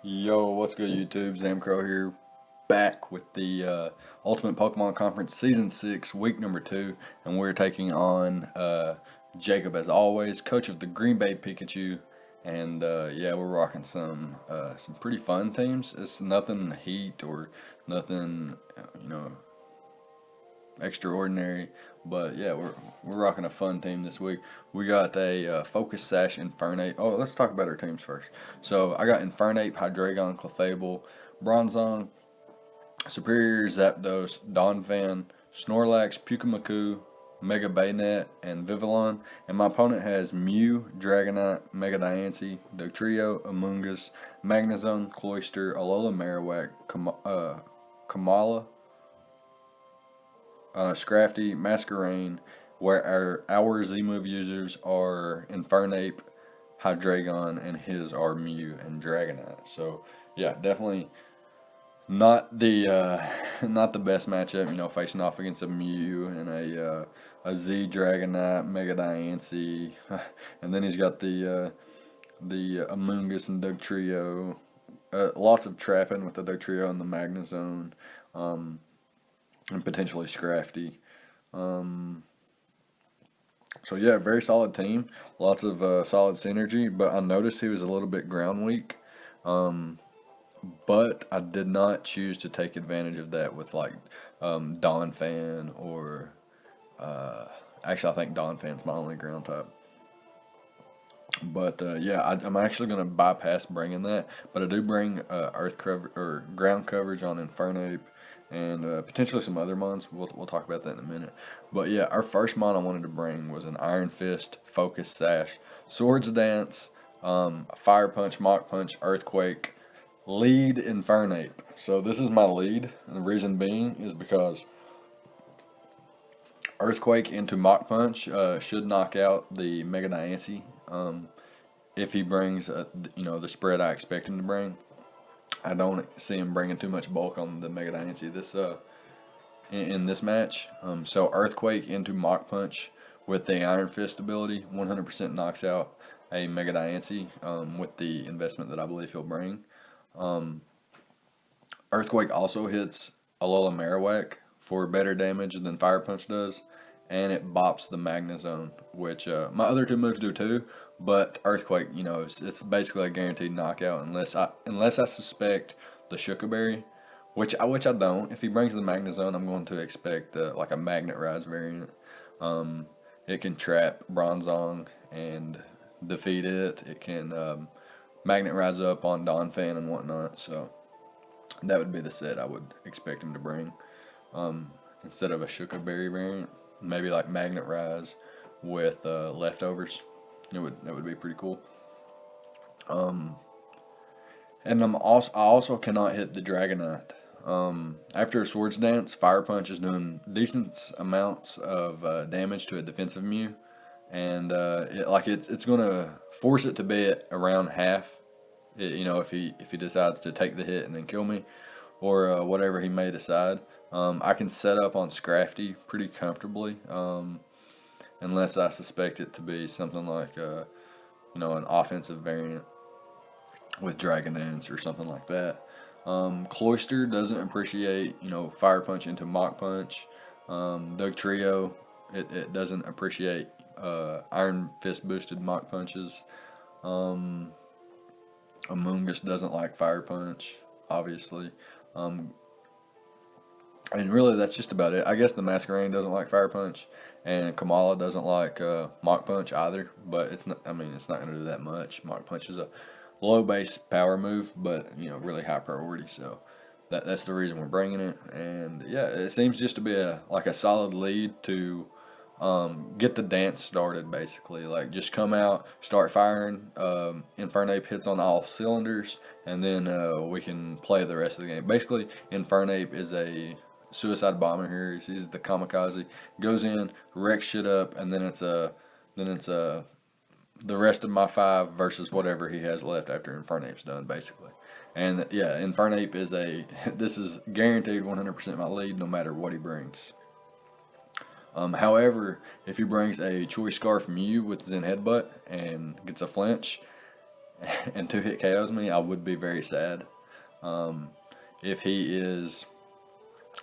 Yo, what's good, YouTube? Zamcrow here, back with the Ultimate Pokemon Conference Season 6, Week number 2, and we're taking on Jacob, as always, coach of the Green Bay Pikachu, and yeah, we're rocking some pretty fun teams. It's nothing heat or nothing, you know, extraordinary. But yeah, we're rocking a fun team this week. We got a Focus Sash Infernape. Oh, let's talk about our teams first. So I got Infernape, Hydreigon, Clefable, Bronzong, Superior, Zapdos, Donphan, Snorlax, Pukamaku, Mega Baynet, and Vivillon. And my opponent has Mew, Dragonite, Mega Diancie, Dugtrio, Amoonguss, Magnezone, Cloyster, Alola Marowak, Kamala, Scrafty, Masquerain, where our Z-move users are Infernape, Hydreigon, and his are Mew and Dragonite. So yeah, definitely not the not the best matchup. Facing off against a Mew and a Z Dragonite, Mega Diancie, and then he's got the Amoonguss and Dugtrio. Lots of trapping with the Dugtrio and the Magnezone. And potentially Scrafty. Um, so yeah, very solid team. Lots of solid synergy, but I noticed he was a little bit ground weak. Um, but I did not choose to take advantage of that with like Donphan or actually I think Donphan's my only ground type. But yeah, I'm actually going to bypass bringing that. But I do bring earth cover or ground coverage on Infernape and potentially some other mons. We'll talk about that in a minute. But yeah, our first mon I wanted to bring was an Iron Fist, Focus Sash, Swords Dance, Fire Punch, Mach Punch, Earthquake, Lead Infernape. So this is my lead, and the reason being is because Earthquake into Mach Punch should knock out the Mega Diancie if he brings the spread I expect him to bring. I don't see him bringing too much bulk on the Mega Diancie in this match. So Earthquake into Mach Punch with the Iron Fist ability 100% knocks out a Mega Diancie with the investment that I believe he'll bring. Earthquake also hits Alola Marowak for better damage than Fire Punch does, and it bops the Magnezone, which my other two moves do too. But Earthquake, it's basically a guaranteed knockout unless I suspect the Shuka Berry, which I don't. If he brings the Magnezone, I'm going to expect like a Magnet Rise variant. It can trap Bronzong and defeat it. It can Magnet Rise up on Donphan and whatnot. So that would be the set I would expect him to bring. Instead of a Shuka Berry variant, maybe like Magnet Rise with leftovers. That would be pretty cool. And I also cannot hit the Dragonite. After a Swords Dance, Fire Punch is doing decent amounts of damage to a defensive Mew, and it's gonna force it to be at around half. If he decides to take the hit and then kill me, or whatever he may decide. I can set up on Scrafty pretty comfortably, unless I suspect it to be something like an offensive variant with Dragon Dance or something like that. Cloyster doesn't appreciate Fire Punch into Mach Punch. Dugtrio, it doesn't appreciate Iron Fist boosted Mach Punches. Amoonguss doesn't like Fire Punch, obviously. And really, that's just about it. I guess the Masquerain doesn't like Fire Punch, and Kamala doesn't like Mach Punch either. But it's not. I mean, it's not going to do that much. Mach Punch is a low base power move, but really high priority. So that's the reason we're bringing it. And yeah, it seems just to be a solid lead to get the dance started. Basically, like just come out, start firing. Infernape hits on all cylinders, and then we can play the rest of the game. Basically, Infernape is a suicide bomber here. He sees the kamikaze, goes in, wrecks shit up, and then it's the rest of my 5 versus whatever he has left after Infernape's done, basically. And yeah, Infernape is this is guaranteed 100% my lead no matter what he brings. However, if he brings a Choice Scarf Mew with Zen Headbutt and gets a flinch, and 2-hit KOs me, I would be very sad. Um, if he is,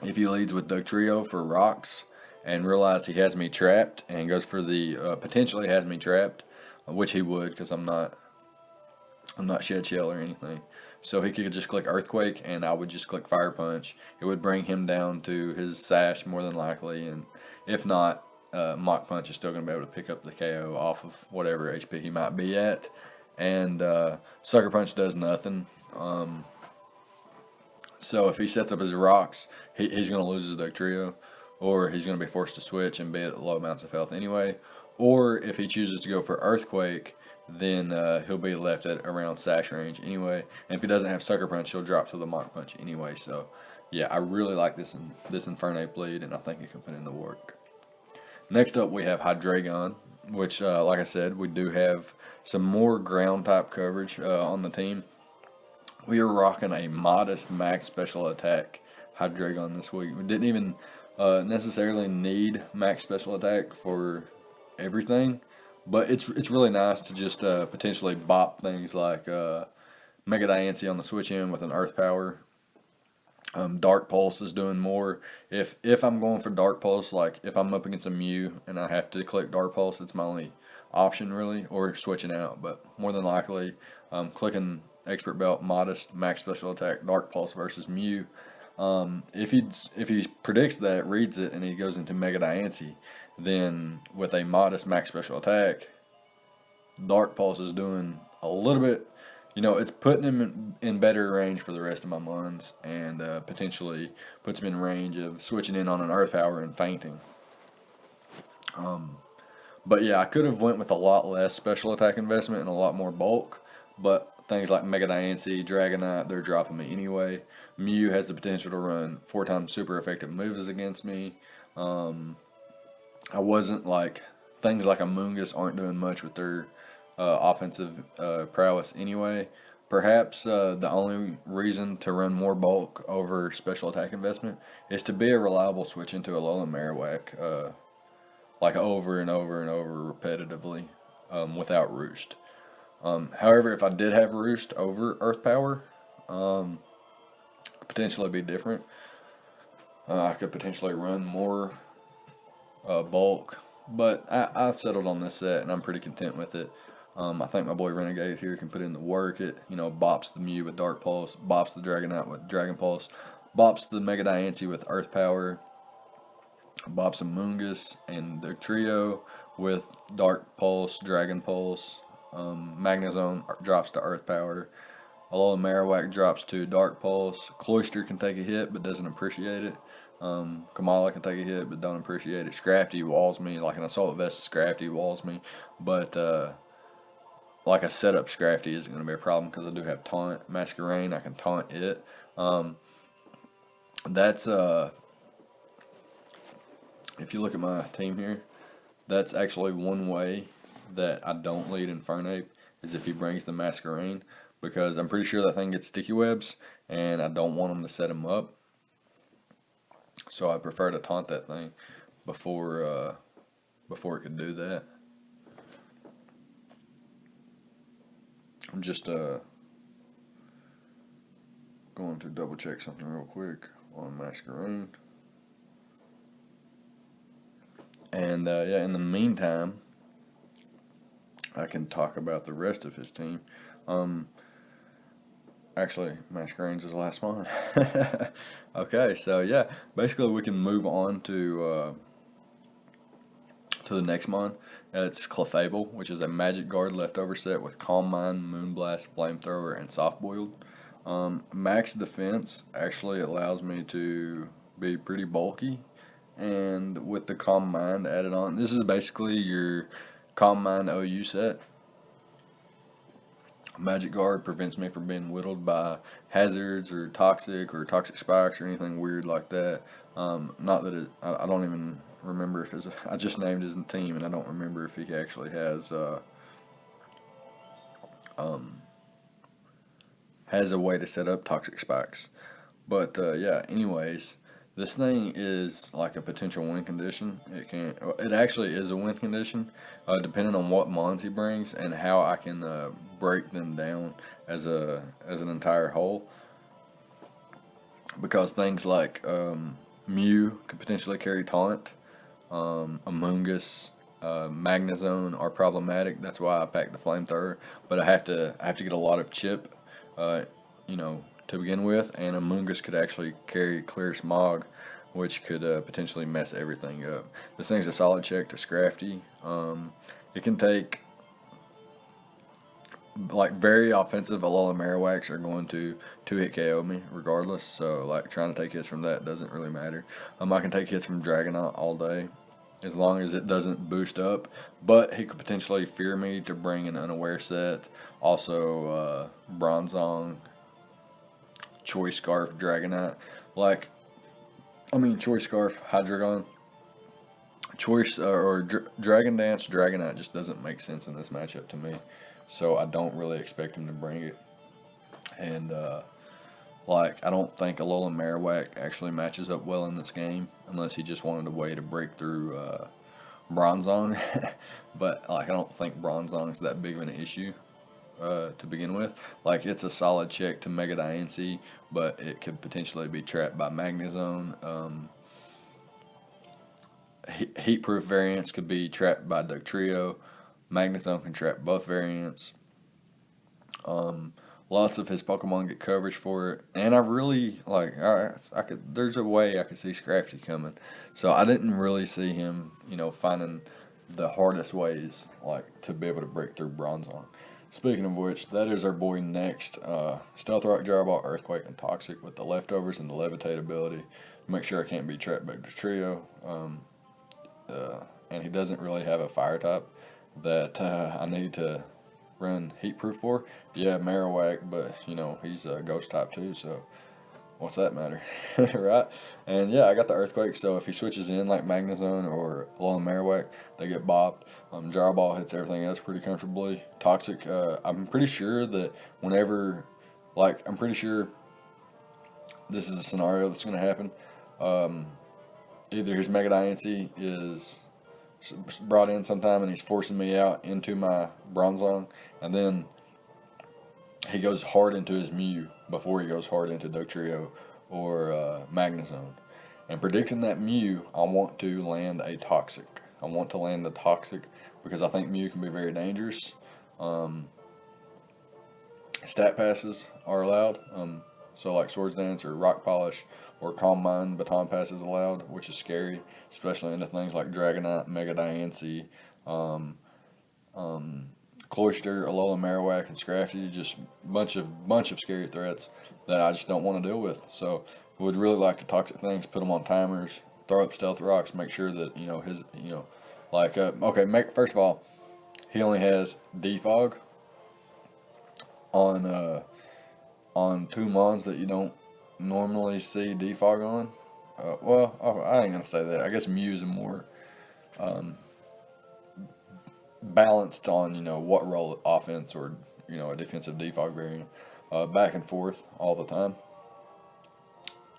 if he leads with Dugtrio for rocks and realizes he has me trapped and goes for the potentially has me trapped, which he would because I'm not Shed Shell or anything. So he could just click Earthquake and I would just click Fire Punch. It would bring him down to his sash more than likely, and if not, Mach Punch is still going to be able to pick up the KO off of whatever HP he might be at. And Sucker Punch does nothing. So if he sets up his rocks, he's going to lose his Dugtrio, or he's going to be forced to switch and be at low amounts of health anyway. Or if he chooses to go for Earthquake, then he'll be left at around sash range anyway. And if he doesn't have Sucker Punch, he'll drop to the Mach Punch anyway. So yeah, I really like this Infernape lead, and I think it can put in the work. Next up, we have Hydreigon, which, like I said, we do have some more ground type coverage on the team. We are rocking a modest max special attack Hydreigon this week. We didn't even necessarily need max special attack for everything, but it's really nice to just potentially bop things like Mega Diancie on the switch in with an Earth Power. Dark Pulse is doing more. If I'm going for Dark Pulse, like if I'm up against a Mew and I have to click Dark Pulse, it's my only option really, or switching out. But more than likely, clicking Expert Belt, modest, max special attack, Dark Pulse versus Mew. If he predicts that, reads it, and he goes into Mega Diancie, then with a modest max special attack, Dark Pulse is doing a little bit. It's putting him in better range for the rest of my mons, and potentially puts him in range of switching in on an Earth Power and fainting. But yeah, I could have went with a lot less special attack investment and a lot more bulk, but things like Mega Diancie, Dragonite, they're dropping me anyway. Mew has the potential to run 4 times super effective moves against me. I wasn't like, things like Amoonguss aren't doing much with their offensive prowess anyway. Perhaps the only reason to run more bulk over special attack investment is to be a reliable switch into Alolan Marowak, like over and over and over repetitively, without Roost. However, if I did have Roost over Earth Power, potentially be different. I could potentially run more bulk, but I settled on this set and I'm pretty content with it. I think my boy Renegade here can put in the work. It bops the Mew with Dark Pulse, bops the Dragonite with Dragon Pulse, bops the Mega Diancie with Earth Power, bops Amoonguss and the trio with Dark Pulse, Dragon Pulse. Magnezone drops to Earth Power. Alolan Marowak drops to Dark Pulse. Cloyster can take a hit but doesn't appreciate it. Kamala can take a hit but don't appreciate it. Scrafty walls me, like an Assault Vest Scrafty walls me. But like a setup Scrafty isn't going to be a problem because I do have Taunt. Masquerain, I can taunt it. That's if you look at my team here, that's actually one way that I don't lead Infernape, is if he brings the Masquerain, because I'm pretty sure that thing gets sticky webs and I don't want him to set him up. So I prefer to taunt that thing before it could do that. I'm just going to double check something real quick on Masquerain. And yeah, in the meantime, I can talk about the rest of his team. Actually, Masquerain's his last one. Okay, so yeah, basically we can move on to the next mon. It's Clefable, which is a Magic Guard leftover set with Calm Mind, Moonblast, Flamethrower, and Soft Boiled. Max defense actually allows me to be pretty bulky, and with the Calm Mind added on, this is basically your Calm Mind OU set. Magic Guard prevents me from being whittled by hazards or toxic spikes or anything weird like that. Not that I don't even remember if it's. I just named his team and I don't remember if he actually has a way to set up toxic spikes. But yeah, anyways, This thing is like a potential win condition. It actually is a win condition, depending on what mons he brings and how I can break them down as an entire whole. Because things like Mew could potentially carry taunt, Amoongus, Magnezone are problematic. That's why I packed the flamethrower. But I have to get a lot of chip, uh, you know, to begin with, and Amoongus could actually carry Clear Smog, which could potentially mess everything up. This thing's a solid check to Scrafty. It can take like very offensive Alola Marowaks are going to two-hit KO me regardless. So like trying to take hits from that doesn't really matter. I can take hits from Dragonite all day as long as it doesn't boost up. But he could potentially fear me to bring an unaware set. Also Bronzong, Choice Scarf, Dragonite. Like Choice Scarf, Hydreigon. Choice Dragon Dance, Dragonite just doesn't make sense in this matchup to me. So I don't really expect him to bring it. And I don't think Alola Marowak actually matches up well in this game unless he just wanted a way to break through Bronzong. But I don't think Bronzong is that big of an issue to begin with. Like, it's a solid check to Mega Diancie, but it could potentially be trapped by Magnezone. Heatproof variants could be trapped by Dugtrio. Magnezone can trap both variants. Lots of his Pokemon get coverage for it, and I really like. Alright, There's a way I could see Scrafty coming, so I didn't really see him, finding the hardest ways to be able to break through Bronzong. Speaking of which, that is our boy next. Stealth Rock, Gyro Ball, Earthquake, and Toxic with the leftovers and the Levitate ability. Make sure I can't be trapped by the trio. And he doesn't really have a fire type that I need to run Heatproof for. Yeah, Marowak, but he's a ghost type too, so what's that matter? Right? And yeah, I got the Earthquake, so if he switches in like Magnezone or Alola Marowak, they get bopped. Gyro Ball hits everything else pretty comfortably. Toxic, I'm pretty sure that I'm pretty sure this is a scenario that's going to happen. Either his Mega Diancie is brought in sometime and he's forcing me out into my Bronzong, and then he goes hard into his Mew before he goes hard into Dugtrio or Magnezone. And predicting that Mew, I want to land a Toxic. I want to land the Toxic because I think Mew can be very dangerous. Stat passes are allowed. So like Swords Dance or Rock Polish or Calm Mind, Baton Pass is allowed, which is scary, especially into things like Dragonite, Mega Diancie, Cloyster, Alola Marowak, and Scrafty. Just bunch of scary threats that I just don't want to deal with. So would really like to Toxic things, put them on timers, throw up Stealth Rocks, make sure that first of all, he only has Defog on two mons that you don't normally see Defog on. I ain't gonna say that. I guess Mew's a more balanced on what role offense or a defensive Defog variant, back and forth all the time.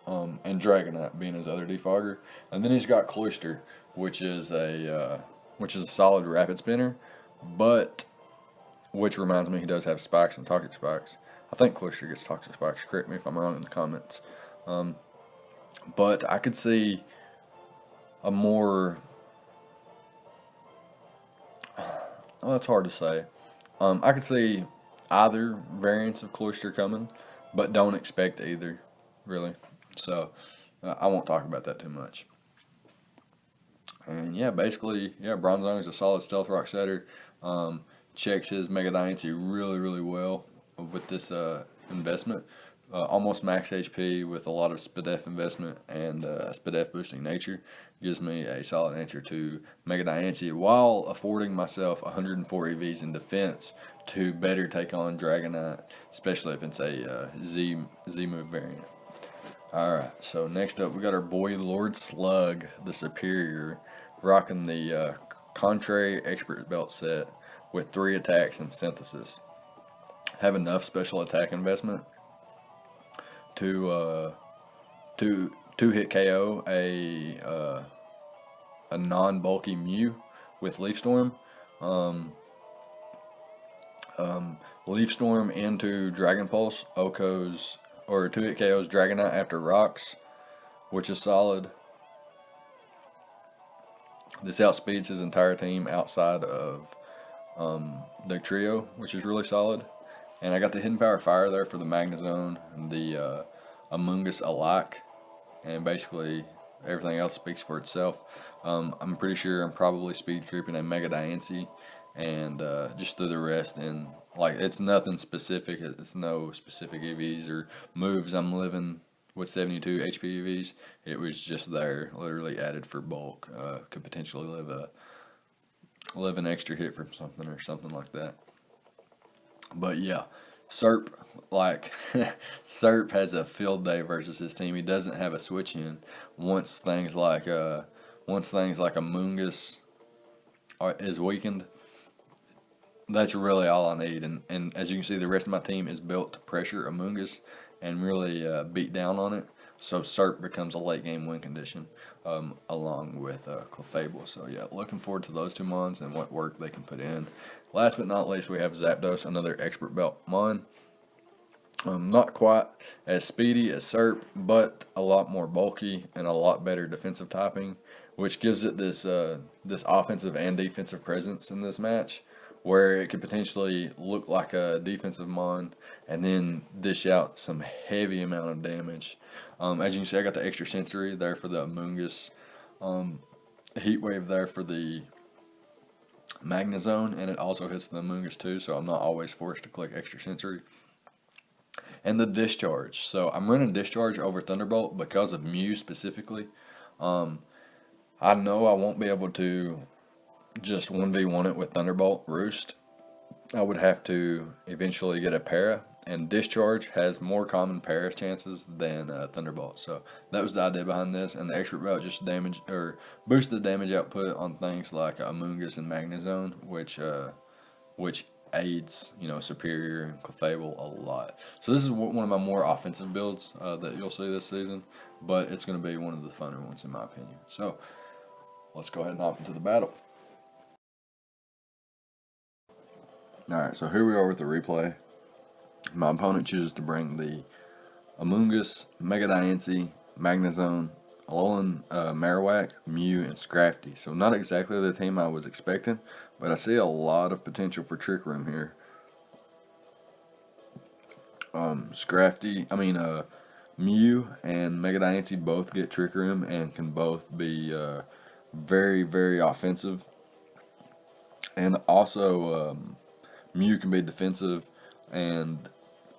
And Dragonite being his other Defogger, and then he's got Cloyster, which is a solid rapid spinner, but which reminds me he does have spikes and Toxic spikes. I think Cloyster gets Toxic spikes. Correct me if I'm wrong in the comments. But I could see a more. Well, it's hard to say. I could see either variants of Cloyster coming, but don't expect either, really. So I won't talk about that too much. And yeah, basically, Bronzong is a solid Stealth Rock setter. Checks his Mega Diancie really, really well with this investment. Almost max HP with a lot of Spadef investment and Spadef boosting nature gives me a solid answer to Mega Diancie while affording myself 104 EVs in defense to better take on Dragonite, especially if it's a Z move variant. Alright, so next up we got our boy Lord Slug, the Superior, rocking the Contrary Expert Belt set with 3 attacks and Synthesis. Have enough special attack investment to 2-hit KO a non-bulky Mew with Leaf Storm. Um, Leaf Storm into Dragon Pulse, Oko's, or 2-hit KO's Dragonite after Rocks, which is solid. This outspeeds his entire team outside of the trio, which is really solid. And I got the Hidden Power Fire there for the Magnezone and the Amoonguss alike. And basically everything else speaks for itself. I'm pretty sure I'm probably speed creeping a Mega Diancie and just through the rest. And like, it's nothing specific. It's no specific EVs or moves I'm living with 72 HP EVs. It was just there, literally added for bulk. Could potentially live an extra hit from something or something like that. But yeah, Serp, like Serp has a field day versus his team. He doesn't have a switch in once things like Amoonguss is weakened. That's really all I need. And as you can see, the rest of my team is built to pressure Amoonguss and really beat down on it. So Serp becomes a late game win condition along with Clefable. So yeah, looking forward to those two mons and what work they can put in. Last but not least, we have Zapdos, another expert belt mon. Not quite as speedy as Serp, but a lot more bulky and a lot better defensive typing, which gives it this this offensive and defensive presence in this match, where it could potentially look like a defensive mon and then dish out some heavy amount of damage. As you can see, I got the extra sensory there for the Amoonguss, Heat Wave there for the Magnezone, and it also hits the Amoonguss too, so I'm not always forced to click extra sensory. And the Discharge. So I'm running Discharge over Thunderbolt because of Mew specifically. I know I won't be able to just 1v1 it with Thunderbolt Roost. I would have to eventually get a para, and Discharge has more common Paras chances than Thunderbolt. So that was the idea behind this, and the expert belt just damage or boost the damage output on things like Amoonguss and Magnezone, which aids, you know, Superior and Clefable a lot. So this is one of my more offensive builds that you'll see this season, but it's going to be one of the funner ones in my opinion. So let's go ahead and hop into the battle. Alright, so here we are with the replay. My opponent chooses to bring the Amoonguss, Mega Diancie, Magnezone, Alolan Marowak, Mew, and Scrafty. So not exactly the team I was expecting, but I see a lot of potential for Trick Room here. Mew and Mega Diancie both get Trick Room and can both be very, very offensive. And also, Mew can be defensive, and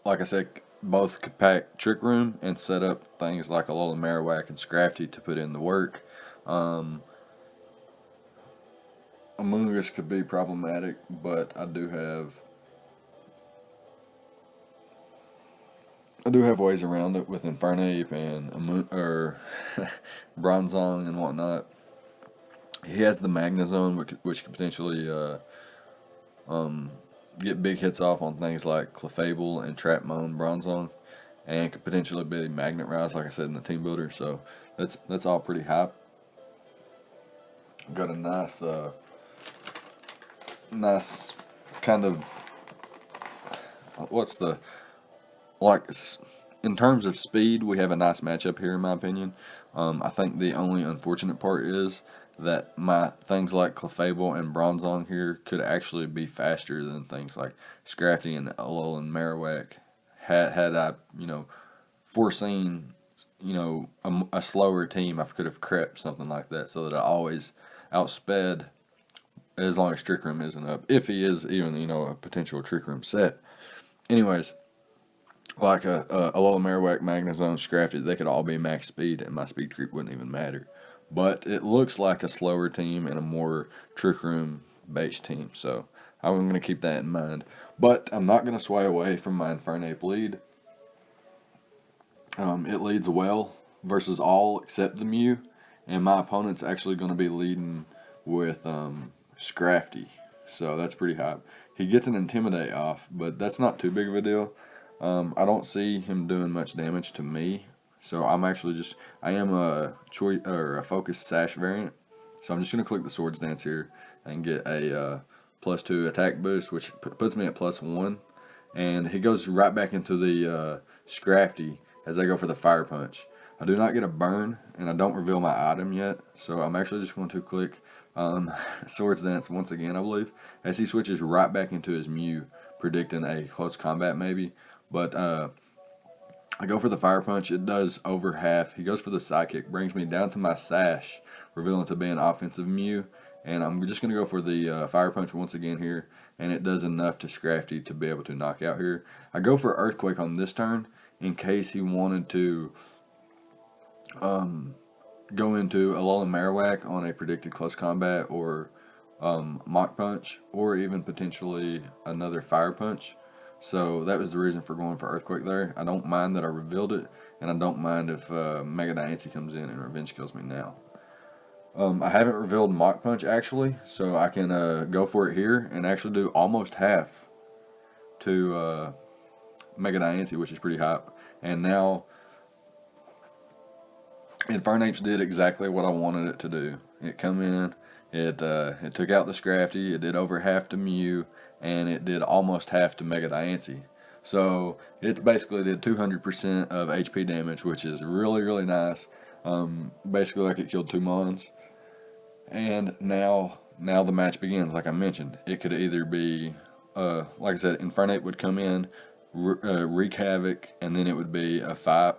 like I said, both could pack Trick Room and set up things like Alolan Marowak and Scrafty to put in the work. Amoonguss could be problematic, but I do have ways around it with Infernape and Bronzong and whatnot. He has the Magnezone, which could potentially get big hits off on things like Clefable and Trapmon, Bronzong, and could potentially be Magnet Rise, like I said, in the team builder. So that's all pretty hype. Got a nice kind of in terms of speed, we have a nice matchup here in my opinion. I think the only unfortunate part is that my things like Clefable and Bronzong here could actually be faster than things like Scrafty and Alolan Marowak. Had I, foreseen, a slower team, I could have crept something like that so that I always outsped as long as Trick Room isn't up. If he is even, a potential Trick Room set. Anyways, like a Alolan Marowak, Magnezone, Scrafty, they could all be max speed and my speed creep wouldn't even matter. But it looks like a slower team and a more Trick Room based team. So I'm going to keep that in mind. But I'm not going to sway away from my Infernape lead. It leads well versus all except the Mew. And my opponent's actually going to be leading with Scrafty. So that's pretty high. He gets an Intimidate off, but that's not too big of a deal. I don't see him doing much damage to me. So I am a choice or a focus sash variant. So I'm just gonna click the Swords Dance here and get a +2 attack boost, which puts me at +1. And he goes right back into the Scrafty as I go for the Fire Punch. I do not get a burn, and I don't reveal my item yet, so I'm actually just going to click Swords Dance once again, I believe, as he switches right back into his Mew, predicting a close combat maybe. But I go for the Fire Punch. It does over half. He goes for the Psychic, brings me down to my Sash, revealing to be an offensive Mew. And I'm just going to go for the Fire Punch once again here, and it does enough to Scrafty to be able to knock out here. I go for Earthquake on this turn in case he wanted to go into Alolan Marowak on a predicted close combat, or Mach Punch, or even potentially another Fire Punch. So that was the reason for going for Earthquake there. I don't mind that I revealed it, and I don't mind if Mega Diancie comes in and Revenge kills me now. I haven't revealed Mach Punch actually, so I can go for it here and actually do almost half to Mega Diancie, which is pretty hype. And now Infernape's did exactly what I wanted it to do. It come in, it took out the Scrafty, it did over half to Mew, and it did almost half to Mega Diancie. So it's basically did 200% of HP damage, which is really, really nice. Basically like it killed 2 Mons. And now the match begins. Like I mentioned, it could either be, like I said, Infernape would come in, wreak havoc, and then it would be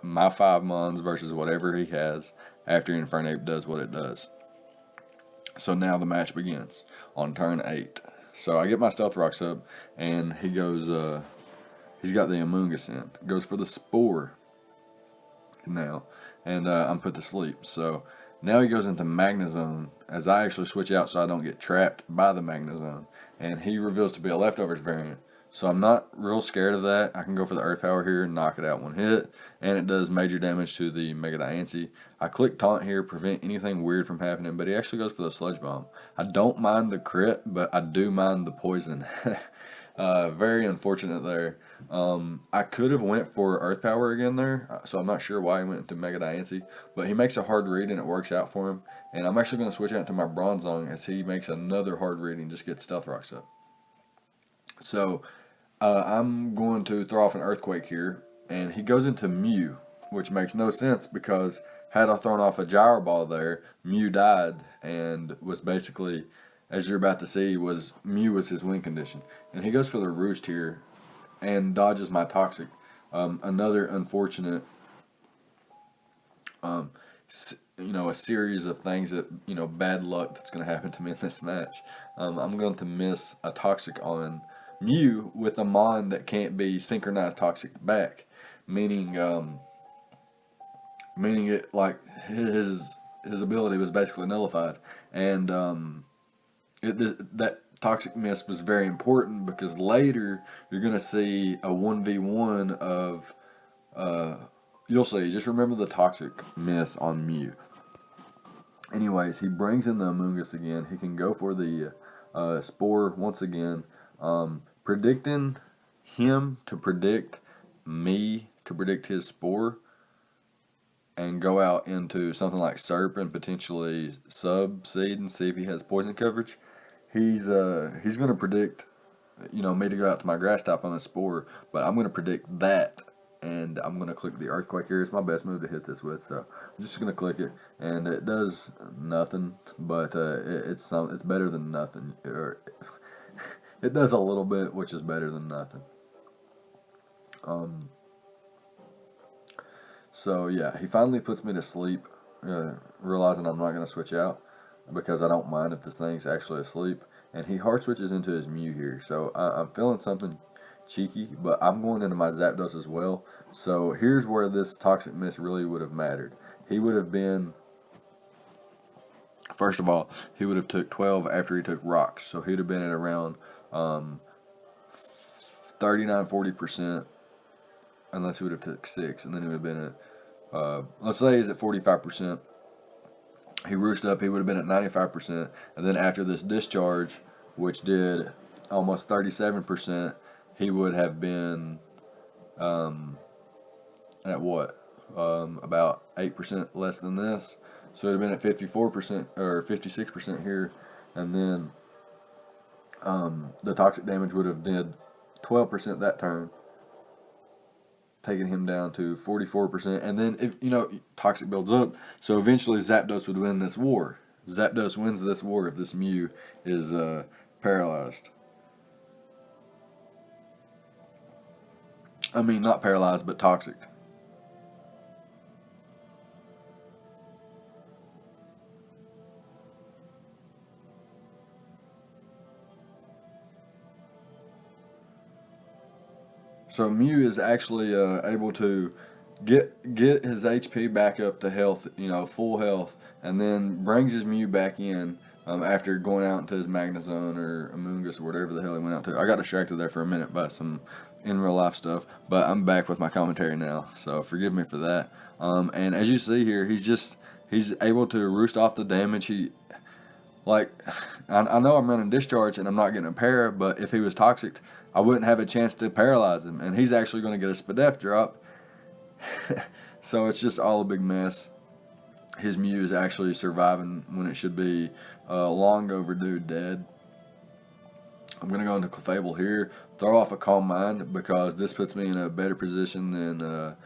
my 5 Mons versus whatever he has after Infernape does what it does. So now the match begins on turn 8. So I get my Stealth Rocks up, and he goes, he's got the Amoonguss in. Goes for the Spore now, and I'm put to sleep. So now he goes into Magnezone, as I actually switch out so I don't get trapped by the Magnezone. And he reveals to be a Leftovers variant. So I'm not real scared of that. I can go for the Earth Power here and knock it out one hit. And it does major damage to the Mega Diancie. I click Taunt here, prevent anything weird from happening, but he actually goes for the Sludge Bomb. I don't mind the crit, but I do mind the poison. Very unfortunate there. I could have went for Earth Power again there, so I'm not sure why he went into Mega Diancie, but he makes a hard read and it works out for him. And I'm actually going to switch out to my Bronzong as he makes another hard read and just gets Stealth Rocks up. So I'm going to throw off an Earthquake here, and he goes into Mew, which makes no sense because had I thrown off a Gyro Ball there, Mew died and was basically, as you're about to see, Mew was his win condition. And he goes for the Roost here and dodges my Toxic. Another unfortunate, a series of things that, bad luck that's going to happen to me in this match. I'm going to miss a Toxic on Mew with a Mon that can't be synchronized Toxic back, meaning it like his ability was basically nullified, and that Toxic miss was very important because later you're gonna see a 1v1 of you'll see. Just remember the Toxic miss on Mew. Anyways, he brings in the Amoonguss again. He can go for the Spore once again. Predicting him to predict me to predict his Spore and go out into something like Serp and potentially Sub-Seed and see if he has poison coverage. He's going to predict, me to go out to my Grass type on a Spore, but I'm going to predict that, and I'm going to click the Earthquake here. It's my best move to hit this with, so I'm just going to click it, and it does nothing, but it's better than nothing. It does a little bit, which is better than nothing. So yeah, he finally puts me to sleep, realizing I'm not going to switch out because I don't mind if this thing's actually asleep. And he hard switches into his Mew here, so I'm feeling something cheeky, but I'm going into my Zapdos as well. So here's where this Toxic Miss really would have mattered. He would have been, first of all, he would have took 12 after he took Rocks, so he'd have been at around 39-40%, unless he would have took 6, and then he would have been at let's say he's at 45%. He roosted up, he would have been at 95%, and then after this discharge, which did almost 37%, he would have been at what? about 8% less than this. So it'd have been at 54% or 56% here, and then the toxic damage would have did 12% that turn, taking him down to 44%. And then if toxic builds up, so eventually Zapdos would win this war. Zapdos wins this war if this Mew is paralyzed. I mean, not paralyzed, but toxic. So Mew is actually able to get his HP back up to health, full health, and then brings his Mew back in after going out into his Magnezone or Amoonguss or whatever the hell he went out to. I got distracted there for a minute by some in real life stuff, but I'm back with my commentary now, so forgive me for that. And as you see here, he's able to roost off the damage. I know I'm running discharge and I'm not getting a para, but if he was toxic, I wouldn't have a chance to paralyze him, and he's actually going to get a Spadef drop. So it's just all a big mess. His Mew is actually surviving when it should be long overdue dead. I'm going to go into Clefable here, throw off a Calm Mind, because this puts me in a better position than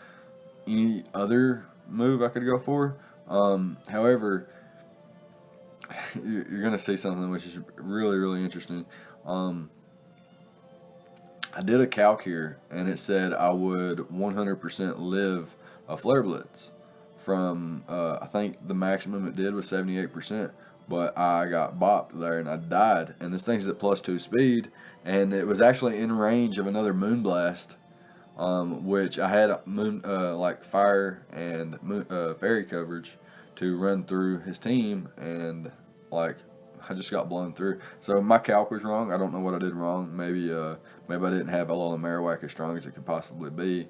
any other move I could go for. However, you're going to see something which is really, really interesting. I did a calc here, and it said I would 100% live a Flare Blitz from, I think the maximum it did was 78%, but I got bopped there and I died. And this thing's at +2 speed, and it was actually in range of another Moonblast, which I had like fire and fairy coverage to run through his team, and like I just got blown through. So my calc was wrong. I don't know what I did wrong. Maybe I didn't have Alola Marowak as strong as it could possibly be.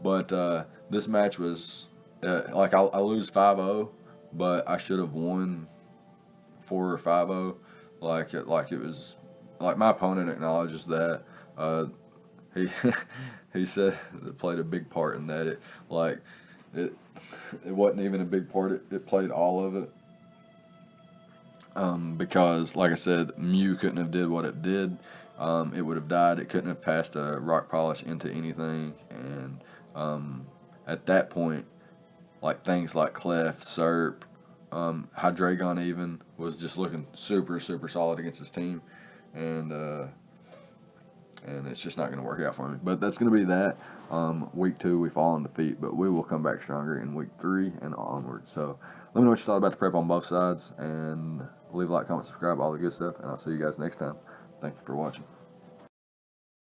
But this match was like I lose 5-0, but I should have won 4 or 5-0. Like it was like my opponent acknowledges that. He he said it played a big part in that. It wasn't even a big part. It played all of it. Because, like I said, Mew couldn't have did what it did. It would have died. It couldn't have passed a Rock Polish into anything. And at that point, like things like Clef, Serp, Hydreigon even was just looking super, super solid against his team. And it's just not going to work out for me. But that's going to be that. Week 2, we fall on defeat, but we will come back stronger in week 3 and onward. So let me know what you thought about the prep on both sides, and leave a like, comment, subscribe, all the good stuff, and I'll see you guys next time. Thank you for watching.